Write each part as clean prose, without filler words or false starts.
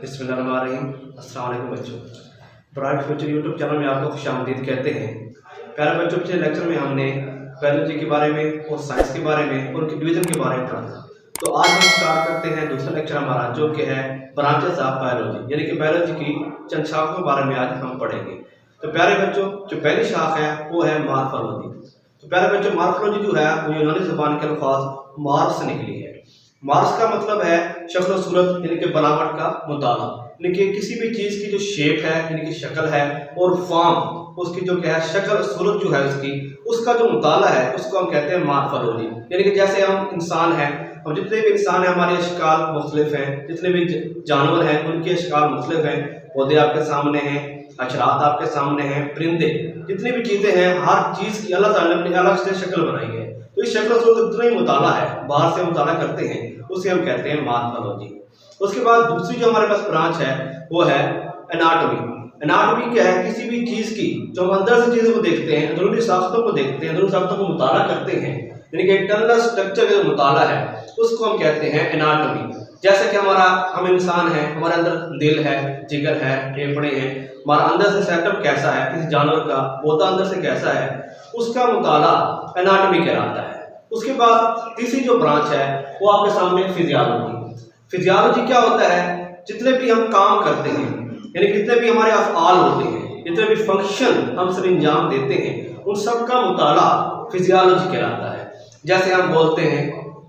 बिस्मिल्लाहिर्रहमानिर्रहीम। अस्सलाम वालेकुम बच्चों, ब्राइट फ्यूचर यूट्यूब चैनल में आपको खुशामदीद कहते हैं। प्यारे बच्चों, पिछले लेक्चर में हमने बायोलॉजी के बारे में और साइंस के बारे में और उनके डिवीजन के बारे में पढ़ा था। तो आज हम स्टार्ट करते हैं दूसरा लेक्चर हमारा, जो कि है ब्रांचेस ऑफ बायोलॉजी, यानी कि बायोलॉजी की चंद शाखों के बारे में आज हम पढ़ेंगे। तो प्यारे बच्चों, जो पहली शाख है वो है मॉर्फोलॉजी। तो प्यारे बच्चों, मॉर्फोलॉजी जो है वो यूनानी ज़बान के अल्फाज मार्स से निकली है। मार्स का मतलब है शक्ल और सूरत, यानी कि बनावट का मुताला, यानी कि किसी भी चीज़ की जो शेप है, यानी कि शक्ल है, और फॉर्म उसकी जो क्या है शक्ल और सूरत जो है उसका जो मुताला है उसको हम कहते हैं मॉर्फोलॉजी। यानी कि जैसे हम इंसान हैं, हम जितने भी इंसान हैं हमारे अशकाल मुख्तलिफ हैं, जितने भी जानवर हैं उनके अशकाल मुख्तलिफ हैं। पौधे आपके सामने हैं, अशरात आपके सामने हैं, परिंदे, जितनी भी चीज़ें हैं, हर चीज़ की अल्लाह ताला ने अपनी अलग से शक्ल बनाई है। तो इस शक्ल सूरत जितना ही मुताला है, बाहर से मुताला करते हैं, उसे हम कहते हैं मॉर्फोलॉजी। उसके बाद दूसरी जो हमारे पास ब्रांच है वो है एनाटॉमी। एनाटॉमी क्या है? किसी भी चीज़ की जो हम अंदर से चीज़ों को देखते हैं, अंदरूनी साख्तों को देखते हैं, अंदरूनी साख्तों को मुताला करते हैं, यानी कि इंटरनल स्ट्रक्चर का जो मुताला है उसको हम कहते हैं एनाटॉमी। जैसे कि हम इंसान हैं, हमारे अंदर दिल है, जिगर है, फेफड़े हैं, हमारा अंदर से सेटअप कैसा है, किसी जानवर का पौधा अंदर से कैसा है, उसका मुताला एनाटॉमी कहलाता है। उसके बाद तीसरी जो ब्रांच है वो आपके सामने फिजियोलॉजी। फिजियोलॉजी क्या होता है? जितने भी हम काम करते हैं, यानी जितने भी हमारे अफ़आल होते हैं, जितने भी फंक्शन हम सब अंजाम देते हैं, उन सब का मुताला फिजियोलॉजी कहलाता है। जैसे हम बोलते हैं,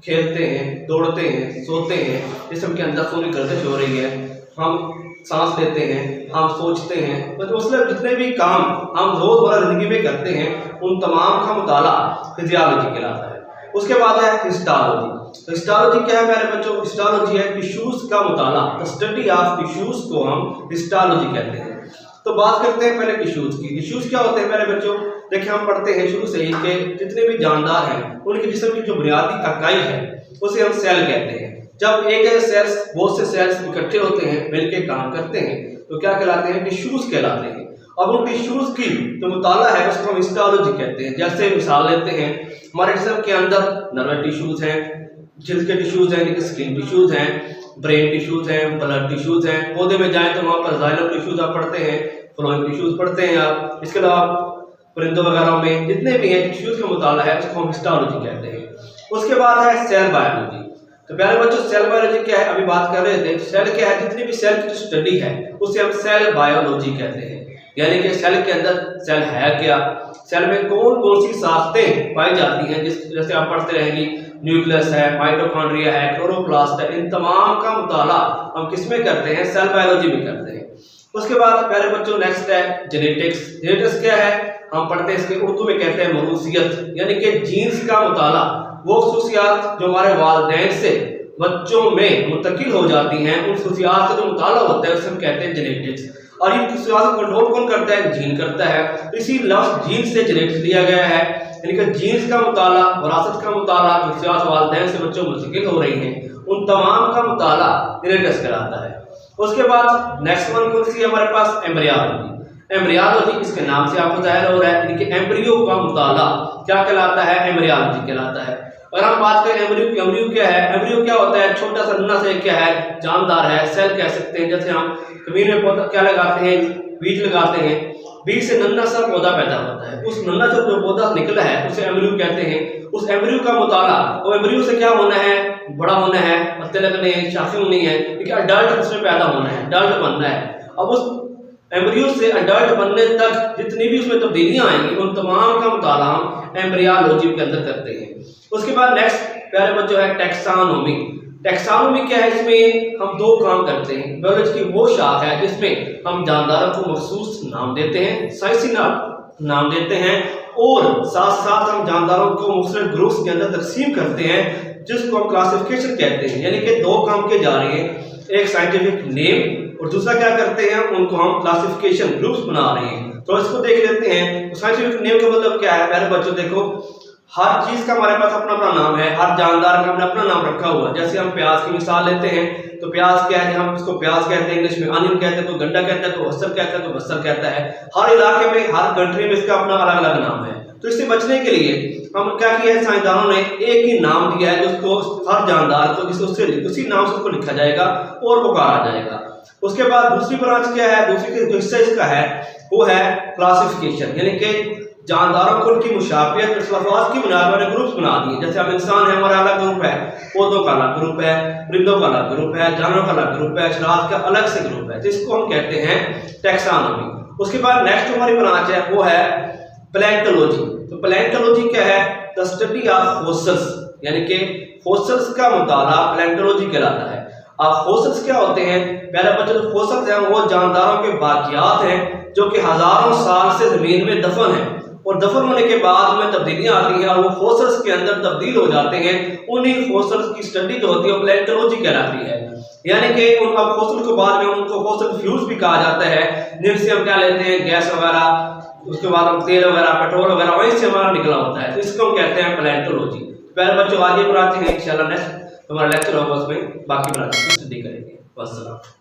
खेलते हैं, दौड़ते हैं, सोते हैं, जिस्म के अंदर खून की गर्दिश हो रही है, हम सांस लेते हैं, हम सोचते हैं, मतलब जितने भी काम हम रोज़मर्रा ज़िंदगी में करते हैं उन तमाम का मुताला फिजियोलॉजी कहलाता है। उसके बाद है हिस्टोलॉजी। तो हिस्टोलॉजी क्या है मेरे बच्चों? हिस्टोलॉजी है टिश्यूज़ का मुताला, द स्टडी ऑफ टिश्यूज़ को हम हिस्टोलॉजी कहते हैं। तो बात करते हैं पहले टिश्यूज़ की। टिश्यूज़ क्या होते हैं मेरे बच्चों? देखिए, हम पढ़ते हैं शुरू से ही कि जितने भी जानदार हैं उनके जिस्म की जो बुनियादी इकाई है उसे हम सेल कहते हैं। जब एक सेल्स बहुत से सेल्स इकट्ठे होते हैं, मिलकर काम करते हैं, तो क्या कहलाते हैं? टिश्यूज़ कहलाते हैं। अब उन टिश्यूज़ की जो मुताला है उसको हम हिस्टोलॉजी कहते हैं। जैसे मिसाल लेते हैं, हमारे जिस्म के अंदर नर्व टिश्यूज़ हैं, जिल्द के टिश्यूज़ हैं, यानी कि स्किन टिश्यूज़ हैं, ब्रेन टिश्यूज़ हैं, ब्लड टिश्यूज़ हैं। पौधे में जाएँ तो वहाँ पर जाइलम टिश्यूज़ आप पढ़ते हैं, फ्लोएम टिश्यूज़ पढ़ते हैं आप। इसके अलावा परिंदों वगैरह में जितने भी हैं टिश्यूज़ का मुताला है उसको हम हिस्टोलॉजी कहते हैं। उसके बाद है सेल बायोलॉजी। तो प्यारे बच्चों, सेल बायोलॉजी क्या है? अभी बात कर रहे थे, सेल क्या है? जितनी भी सेल की स्टडी है उसे हम सेल बायोलॉजी कहते हैं। यानी कि सेल के अंदर सेल है क्या, सेल में कौन कौन सी साख्तें पाई जाती हैं, जैसे आप पढ़ते रहेंगे, न्यूक्लियस है, माइटोकॉन्ड्रिया है, क्लोरोप्लास्ट है, इन तमाम का मुताला हम किस में करते हैं? सेल बायोलॉजी में करते हैं। उसके बाद प्यारे बच्चों नेक्स्ट है जेनेटिक्स। जेनेटिक्स क्या है? हम पढ़ते हैं, इसके उर्दू में कहते हैं मौरूसियत, यानी कि जीन्स का मुताला, वो खुसूसियात जो हमारे वालिदैन से बच्चों में मुंतकिल हो जाती हैं, उन खुसूसियात का जो मुताला होता है उसे हम कहते हैं जेनेटिक्स। और इन खुसूसियात को कंट्रोल कौन करता है? जीन करता है। इसी लफ्ज़ जीन से जेनेटिक्स लिया गया है, यानी कि जीन्स का मुताला, विरासत का मुताला, जो खुसूसियात वालिदैन से बच्चों में मुंतकिल हो रही हैं, उन तमाम का मुताला जेनेटिक्स कहलाता है। उसके बाद नेक्स्ट वन कौन सी है हमारे पास? एम्ब्रियोलॉजी। एम्ब्रियोलॉजी इसके नाम से आपको जाहिर हो रहा है, यानी कि एम्ब्रियो का मुताला क्या कहलाता है? एम्ब्रियोलॉजी कहलाता है। अगर हम बात करें एम्ब्रियो की, एम्ब्रियो क्या है? एम्ब्रियो क्या होता है? छोटा सा नन्हा सा क्या है? जानदार है, सेल कह सकते हैं। जैसे हम जमीन में पौधा क्या लगाते हैं? बीज लगाते हैं, बीज से नन्हा सा पौधा पैदा होता है, उस नन्हा सा जो पौधा निकला है उसे एम्ब्रियो कहते हैं। उस एम्ब्रियो का मुताला, वो एम्ब्रियो से क्या होना है? बड़ा होना है, पत्ते लगने हैं, शाखें होनी है, लेकिन अडल्ट उसमें पैदा होना है, अडल्ट बनना है। अब उस एम्ब्रियो से अडल्ट बनने तक जितनी भी उसमें तब्दीलियां आएंगी उन तमाम का मुताला हम एम्ब्रियोलॉजी के अंदर करते हैं। उसके बाद नेक्स्ट प्यारे बच्चों है टैक्सोनॉमी। टैक्सोनॉमी क्या है? इसमें हम दो काम करते हैं। बायोलॉजी की वो शाख है जिसमें हम जानदारों को मखसूस नाम देते हैं, साइंसी नाम देते हैं, और साथ साथ हम जानदारों को मुख्तलिफ ग्रुप्स के अंदर तकसीम करते हैं, जिसको हम क्लासिफिकेशन कहते हैं। यानी कि दो काम किए जा रहे हैं, एक साइंटिफिक नेम और दूसरा क्या करते हैं? उनको हम क्लासिफिकेशन ग्रुप्स बना रहे हैं। तो इसको देख लेते हैं। तो साइंटिफिक नेम का मतलब क्या है? प्यारे बच्चों देखो, हर चीज का हमारे पास अपना अपना नाम है, हर जानदार का हमने अपना नाम रखा हुआ है। जैसे हम प्याज की मिसाल लेते हैं, तो प्याज क्या है? हम इसको प्याज कहते हैं, इंग्लिश में अनियन कहते हैं, कोई गंडा कहता है, कोई हसर कहता है, कोई बसर कहता है। हर इलाके में, हर कंट्री में इसका अपना अलग अलग नाम है। तो इससे बचने के लिए हम क्या किया है, साइंसदानों ने एक ही नाम दिया है जिसको हर जानदार को उसी नाम से उसको लिखा जाएगा और पुकारा जाएगा। उसके बाद दूसरी ब्रांच क्या है, दूसरी जो हिस्सा इसका है वो है क्लासिफिकेशन, यानी कि जानदारों को उनकी मुशाबियत अल्फाज की बुनियाद पर ग्रुप्स बना दिए। जैसे हम इंसान है, हमारा अलग ग्रुप है, पौधों का अलग ग्रुप है, परिंदों का अलग ग्रुप है, जानवरों का अलग ग्रुप है, अशरात का अलग से ग्रुप है, जिसको हम कहते हैं टैक्सोनॉमी। उसके बाद नेक्स्ट हमारी ब्रांच है वो है पैलेंटोलॉजी। तो पैलेंटोलॉजी क्या है, द स्टडी ऑफ फॉसिल्स, यानी कि फॉसिल्स का मुताला पैलेंटोलॉजी कहलाता है। अब फॉसिल्स क्या होते हैं, पहले बच्चों जो फॉसिल्स हैं वो जानदारों के बाकियात हैं जो कि हजारों साल से जमीन में दफन है और दफन होने के बाद में तब्दीलियां आती हैं और वो फॉसिल्स के अंदर तब्दील हो जाते हैं। उन्हीं फॉसिल्स की स्टडी जो होती है वो पैलेंटोलॉजी कहलाती है। यानी कि उन फॉसिल को बाद में उनको फॉसिल फ्यूल्स भी कहा जाता है, जिनसे हम क्या लेते हैं, गैस वगैरह, उसके बाद हम तेल वगैरह, पेट्रोल वगैरह, वहीं से हमारा निकला होता है। तो इसको हम कहते हैं पैलेंटोलॉजी। पहले बच्चों आज ये पढ़ाते हैं, इंशाल्लाह नेक्स्ट हमारा लेक्चर होगा उसमें बाकी पढ़ाते हैं, स्टडी करेंगे। वस्सलाम।